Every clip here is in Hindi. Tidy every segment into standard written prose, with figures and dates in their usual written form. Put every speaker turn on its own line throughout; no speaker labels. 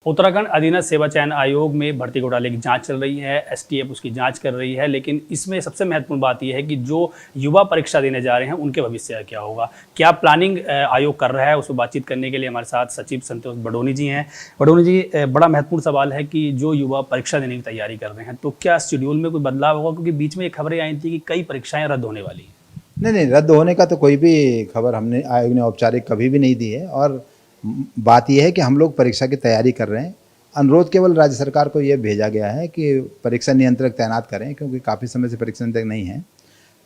उत्तराखंड अधीनस्थ सेवा चयन आयोग में भर्ती घोटाले की जांच चल रही है। एसटीएफ उसकी जांच कर रही है, लेकिन इसमें सबसे महत्वपूर्ण बात यह है कि जो युवा परीक्षा देने जा रहे हैं उनके भविष्य का क्या होगा, क्या प्लानिंग आयोग कर रहा है। उस पर बातचीत करने के लिए हमारे साथ सचिव संतोष बडोनी जी हैं। बडोनी जी, बड़ा महत्वपूर्ण सवाल है कि जो युवा परीक्षा देने की तैयारी कर रहे हैं तो क्या शेड्यूल में कोई बदलाव होगा, क्योंकि बीच में ये खबरें आई थी कि कई परीक्षाएं रद्द होने वाली हैं।
नहीं, रद्द होने का तो कोई भी खबर हमने आयोग ने औपचारिक कभी भी नहीं दी है। और बात यह है कि हम लोग परीक्षा की तैयारी कर रहे हैं। अनुरोध केवल राज्य सरकार को ये भेजा गया है कि परीक्षा नियंत्रक तैनात करें, क्योंकि काफ़ी समय से परीक्षा नियंत्रक नहीं है।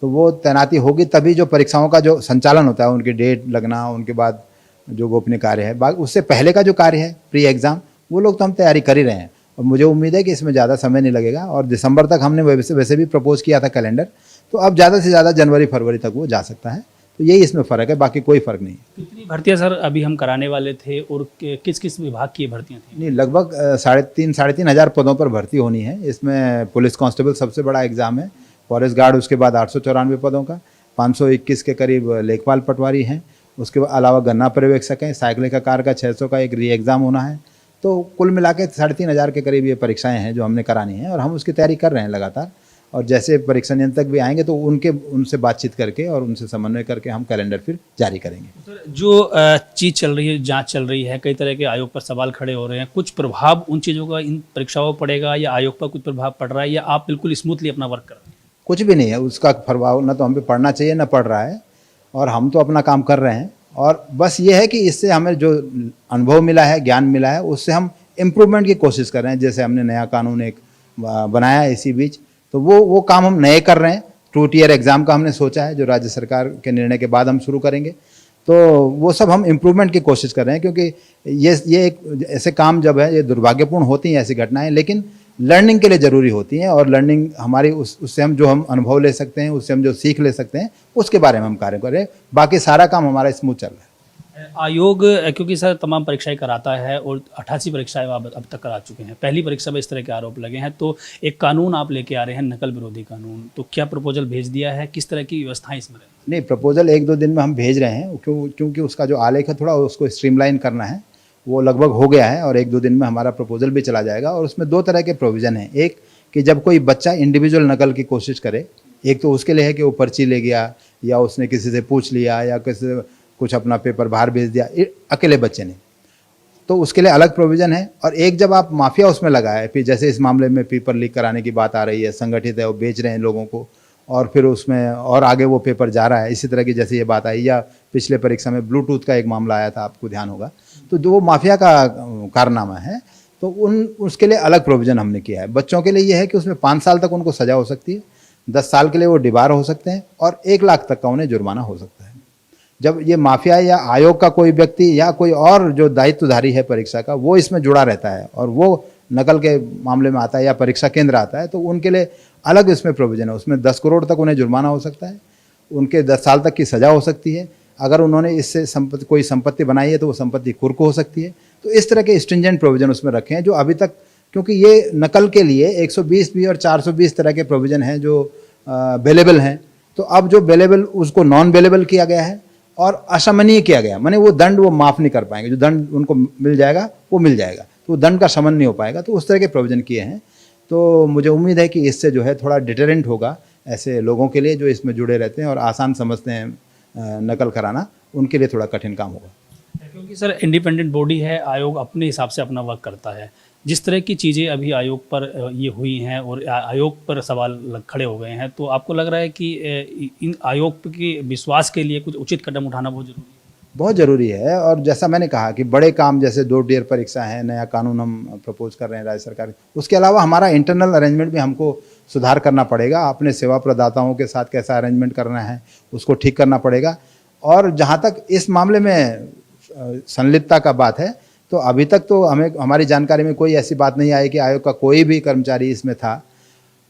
तो वो तैनाती होगी तभी जो परीक्षाओं का जो संचालन होता है, उनकी डेट लगना, उनके बाद जो गोपनीय कार्य है, उससे पहले का जो कार्य है प्री एग्ज़ाम, वो लोग तो हम तैयारी कर ही रहे हैं। और मुझे उम्मीद है कि इसमें ज़्यादा समय नहीं लगेगा। और दिसंबर तक हमने वैसे भी प्रपोज़ किया था कैलेंडर, तो अब ज़्यादा से ज़्यादा जनवरी फरवरी तक वो जा सकता है। तो यही इसमें फ़र्क है, बाकी कोई फ़र्क नहीं है।
कितनी भर्तियां सर अभी हम कराने वाले थे और किस किस विभाग की भर्तियां थी?
नहीं, लगभग 3,500 हज़ार पदों पर भर्ती होनी है। इसमें पुलिस कांस्टेबल सबसे बड़ा एग्ज़ाम है, फॉरेस्ट गार्ड उसके बाद 894 पदों का, 521 के करीब लेखपाल पटवारी हैं, उसके अलावा गन्ना पर्यवेक्षक हैं, साइकिल का कार का 600 का एक री एग्ज़ाम होना है। तो कुल मिला के 3,500 के करीब ये परीक्षाएँ हैं जो हमने करानी है, और हम उसकी तैयारी कर रहे हैं लगातार। और जैसे परीक्षा नियंत्रक भी आएंगे तो उनसे बातचीत करके और उनसे समन्वय करके हम कैलेंडर फिर जारी करेंगे।
सर, जो चीज़ चल रही है, जांच चल रही है, कई तरह के आयोग पर सवाल खड़े हो रहे हैं, कुछ प्रभाव उन चीज़ों का इन परीक्षाओं पर पड़ेगा या आयोग पर कुछ प्रभाव पड़ रहा है, या आप बिल्कुल स्मूथली अपना वर्क कर रहे हैं?
कुछ भी नहीं है उसका प्रभाव, ना तो हम पे पड़ना चाहिए ना पड़ रहा है, और हम तो अपना काम कर रहे हैं। और बस ये है कि इससे हमें जो अनुभव मिला है, ज्ञान मिला है, उससे हम इम्प्रूवमेंट की कोशिश कर रहे हैं। जैसे हमने नया कानून एक बनाया इसी बीच, तो वो काम हम नए कर रहे हैं। 2 टियर एग्ज़ाम का हमने सोचा है, जो राज्य सरकार के निर्णय के बाद हम शुरू करेंगे। तो वो सब हम इम्प्रूवमेंट की कोशिश कर रहे हैं, क्योंकि ये एक ऐसे काम जब है, ये दुर्भाग्यपूर्ण होती हैं ऐसी घटनाएं, लेकिन लर्निंग के लिए ज़रूरी होती हैं। और लर्निंग हमारी उससे हम अनुभव ले सकते हैं, उससे हम जो सीख ले सकते हैं, उसके बारे में हम कार्य कर रहे हैं। बाकी सारा काम हमारा स्मूथ चल रहा है।
आयोग क्योंकि सर तमाम परीक्षाएं कराता है और 88 परीक्षाएं अब तक करा चुके हैं। पहली परीक्षा में इस तरह के आरोप लगे हैं, तो एक कानून आप लेके आ रहे हैं, नकल विरोधी कानून, तो क्या प्रपोजल भेज दिया है, किस तरह की व्यवस्थाएं इसमें रहेंगी?
नहीं, प्रपोजल 1-2 दिन में हम भेज रहे हैं, क्योंकि उसका जो आलेख है थोड़ा उसको स्ट्रीमलाइन करना है, वो लगभग हो गया है। और 1-2 दिन में हमारा प्रपोजल भी चला जाएगा। और उसमें 2 तरह के प्रोविज़न हैं। एक कि जब कोई बच्चा इंडिविजुअल नकल की कोशिश करे, एक तो उसके लिए है कि वो पर्ची ले गया, या उसने किसी से पूछ लिया, या किसी से कुछ अपना पेपर बाहर भेज दिया अकेले बच्चे ने, तो उसके लिए अलग प्रोविज़न है। और एक जब आप माफिया उसमें लगा है, फिर जैसे इस मामले में पेपर लीक कराने की बात आ रही है, संगठित है, वो बेच रहे हैं लोगों को, और फिर उसमें और आगे वो पेपर जा रहा है, इसी तरह की जैसे ये बात आई, या पिछले परीक्षा में ब्लूटूथ का एक मामला आया था, आपको ध्यान होगा। तो जो माफिया का कारनामा है, तो उसके लिए अलग प्रोविज़न हमने किया है। बच्चों के लिए ये है कि उसमें 5 साल तक उनको सज़ा हो सकती है, 10 साल के लिए वो डिबार हो सकते हैं, और 1 लाख तक का उन्हें जुर्माना हो सकता है। जब ये माफिया या आयोग का कोई व्यक्ति या कोई और जो दायित्वधारी है परीक्षा का, वो इसमें जुड़ा रहता है और वो नकल के मामले में आता है या परीक्षा केंद्र आता है, तो उनके लिए अलग इसमें प्रोविज़न है। उसमें 10 करोड़ तक उन्हें जुर्माना हो सकता है, उनके 10 साल तक की सज़ा हो सकती है। अगर उन्होंने इससे कोई संपत्ति बनाई है तो वो संपत्ति कुर्क हो सकती है। तो इस तरह के स्ट्रिंजेंट प्रोविज़न उसमें रखे हैं, जो अभी तक, क्योंकि ये नकल के लिए 120 भी और 420 तरह के प्रोविज़न हैं जो बेलेबल हैं। तो अब जो बेलेबल उसको नॉन बेलेबल किया गया है और अशमनीय किया गया, माने वो दंड वो माफ़ नहीं कर पाएंगे। जो दंड उनको मिल जाएगा वो मिल जाएगा, तो दंड का शमन नहीं हो पाएगा। तो उस तरह के प्रोविज़न किए हैं। तो मुझे उम्मीद है कि इससे जो है थोड़ा डिटरेंट होगा ऐसे लोगों के लिए जो इसमें जुड़े रहते हैं और आसान समझते हैं नकल कराना, उनके लिए थोड़ा कठिन काम होगा।
क्योंकि सर इंडिपेंडेंट बॉडी है, आयोग अपने हिसाब से अपना वर्क करता है। जिस तरह की चीज़ें अभी आयोग पर ये हुई हैं और आयोग पर सवाल खड़े हो गए हैं, तो आपको लग रहा है कि इन आयोग के विश्वास के लिए कुछ उचित कदम उठाना बहुत ज़रूरी है?
बहुत ज़रूरी है। और जैसा मैंने कहा कि बड़े काम जैसे 2 टियर परीक्षा है, नया कानून हम प्रपोज कर रहे हैं राज्य सरकार, उसके अलावा हमारा इंटरनल अरेंजमेंट भी हमको सुधार करना पड़ेगा। अपने सेवा प्रदाताओं के साथ कैसा अरेंजमेंट करना है उसको ठीक करना पड़ेगा। और जहाँ तक इस मामले में संलिप्तता का बात है, तो अभी तक तो हमारी जानकारी में कोई ऐसी बात नहीं आई कि आयोग का कोई भी कर्मचारी इसमें था।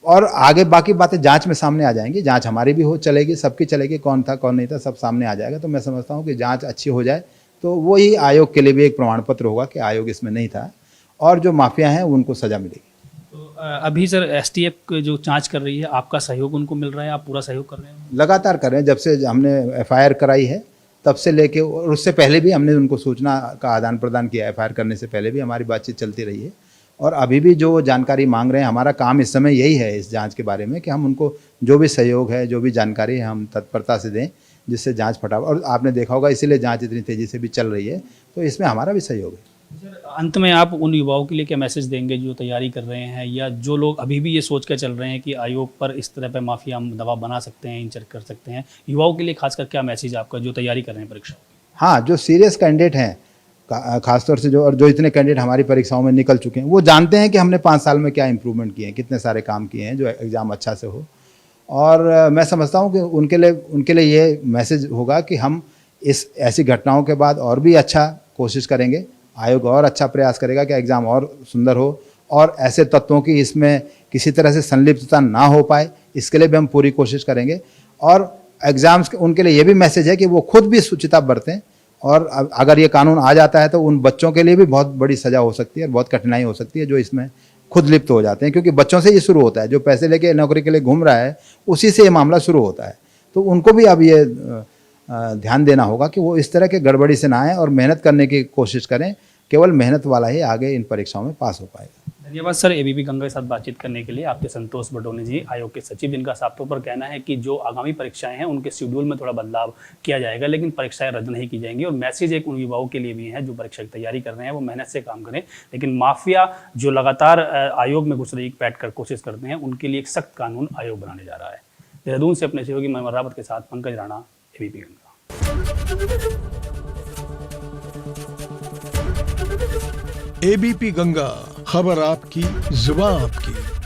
और आगे बाकी बातें जांच में सामने आ जाएंगी। जांच हमारी भी चलेगी, सबकी चलेगी, कौन था कौन नहीं था सब सामने आ जाएगा। तो मैं समझता हूँ कि जांच अच्छी हो जाए तो वही आयोग के लिए भी एक प्रमाण पत्र होगा कि आयोग इसमें नहीं था, और जो माफिया हैं उनको सज़ा मिलेगी।
तो अभी सर एसटीएफ जो जांच कर रही है, आपका सहयोग उनको मिल रहा है, आप पूरा सहयोग कर रहे हैं?
लगातार कर रहे हैं। जब से हमने FIR कराई है तब से लेके, और उससे पहले भी हमने उनको सूचना का आदान प्रदान किया, एफआईआर करने से पहले भी हमारी बातचीत चलती रही है। और अभी भी जो जानकारी मांग रहे हैं, हमारा काम इस समय यही है इस जांच के बारे में कि हम उनको जो भी सहयोग है, जो भी जानकारी है, हम तत्परता से दें जिससे जांच फटाफट। और आपने देखा होगा इसीलिए जांच इतनी तेज़ी से भी चल रही है, तो इसमें हमारा भी सहयोग है।
अंत में आप उन युवाओं के लिए क्या मैसेज देंगे जो तैयारी कर रहे हैं, या जो लोग अभी भी ये सोच कर चल रहे हैं कि आयोग पर इस तरह पर माफिया हम दबाव बना सकते हैं, इंचर कर सकते हैं? युवाओं के लिए खासकर क्या मैसेज आपका जो तैयारी कर रहे हैं परीक्षा?
हाँ, जो सीरियस कैंडिडेट हैं, खासतौर से जो इतने कैंडिडेट हमारी परीक्षाओं में निकल चुके हैं, वो जानते हैं कि हमने 5 साल में क्या इंप्रूवमेंट किए हैं, कितने सारे काम किए हैं जो एग्ज़ाम अच्छा से हो। और मैं समझता हूँ कि उनके लिए ये मैसेज होगा कि हम इस ऐसी घटनाओं के बाद और भी अच्छा कोशिश करेंगे, आयोग और अच्छा प्रयास करेगा कि एग्ज़ाम और सुंदर हो, और ऐसे तत्वों की इसमें किसी तरह से संलिप्तता ना हो पाए, इसके लिए भी हम पूरी कोशिश करेंगे। और एग्ज़ाम्स के उनके लिए ये भी मैसेज है कि वो खुद भी शुचिता बरतें, और अगर ये कानून आ जाता है तो उन बच्चों के लिए भी बहुत बड़ी सज़ा हो सकती है और बहुत कठिनाई हो सकती है जो इसमें खुद लिप्त हो जाते हैं, क्योंकि बच्चों से ये शुरू होता है। जो पैसे लेके नौकरी के लिए घूम रहा है, उसी से ये मामला शुरू होता है। तो उनको भी अब ये ध्यान देना होगा कि वो इस तरह के गड़बड़ी से ना आए और मेहनत करने की कोशिश करें। केवल मेहनत वाला ही आगे इन परीक्षाओं में पास हो पाएगा।
धन्यवाद सर, एबीपी गंगा के साथ बातचीत करने के लिए। आपके संतोष बडोनी जी, आयोग के सचिव, जिनका साफ तौर पर कहना है कि जो आगामी परीक्षाएं हैं उनके शेड्यूल में थोड़ा बदलाव किया जाएगा, लेकिन परीक्षाएं रद्द नहीं की जाएंगी। और मैसेज एक उन युवाओं के लिए भी है जो परीक्षा की तैयारी कर रहे हैं, वो मेहनत से काम करें, लेकिन माफिया जो लगातार आयोग में घुस रही बैठ कर कोशिश करते हैं, उनके लिए एक सख्त कानून आयोग बनाने जा रहा है। देहरादून से अपने सहयोगी महमद रावत के साथ पंकज राणा, एबीपी गंगा।
एबीपी गंगा, खबर आपकी, जुबान आपकी।